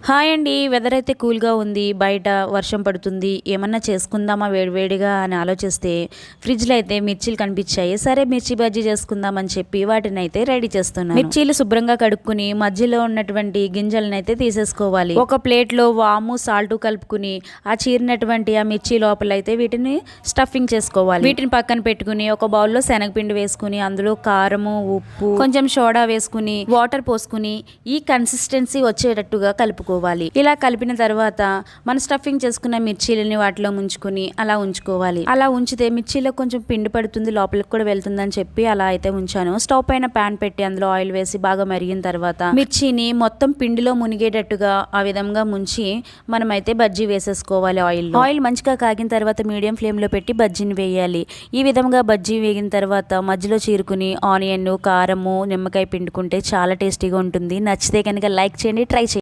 Hi అండి. Weather అయితే కూల్గా ఉంది. బయట వర్షం పడుతుంది. ఏమన్నా చేసుకుందామా వేడివేడిగా అని ఆలోచిస్తే ఫ్రిడ్జ్లో అయితే మిర్చీలు కనిపించాయి. సరే మిర్చి బజ్జీ చేసుకుందామని చెప్పి వాటిని అయితే రెడీ చేస్తున్నాను. మిర్చీలు శుభ్రంగా కడుక్కుని మధ్యలో ఉన్నటువంటి గింజలను అయితే తీసేసుకోవాలి. ఒక ప్లేట్లో వాము సాల్ట్ కలుపుకుని ఆ చీరినటువంటి ఆ మిర్చి లోపల అయితే వీటిని స్టఫింగ్ చేసుకోవాలి. వీటిని పక్కన పెట్టుకుని ఒక బౌల్లో శనగపిండి వేసుకుని అందులో కారము, ఉప్పు, కొంచెం సోడా వేసుకుని వాటర్ పోసుకుని ఈ కన్సిస్టెన్సీ వచ్చేటట్టుగా కలుపుకోవాలి. ఇలా కలిపిన తర్వాత మన స్టఫింగ్ చేసుకున్న మిర్చీలని వాటిలో ముంచుకుని అలా ఉంచుకోవాలి. అలా ఉంచితే మిర్చీలో కొంచెం పిండి పడుతుంది, లోపలికి కూడా వెళ్తుందని చెప్పి అలా అయితే ఉంచాను. స్టవ్ పైన ప్యాన్ పెట్టి అందులో ఆయిల్ వేసి బాగా మరిగిన తర్వాత మిర్చిని మొత్తం పిండిలో మునిగేటట్టుగా ఆ విధంగా ముంచి మనమైతే బజ్జీ వేసేసుకోవాలి. ఆయిల్ మంచిగా కాగిన తర్వాత మీడియం ఫ్లేమ్ లో పెట్టి బజ్జీని వేయాలి. ఈ విధంగా బజ్జీ వేగిన తర్వాత మధ్యలో చీరుకుని ఆనియన్, కారము, నిమ్మకాయ పిండుకుంటే చాలా టేస్టీగా ఉంటుంది. నచ్చితే కనుక లైక్ చేయండి, ట్రై చేయండి.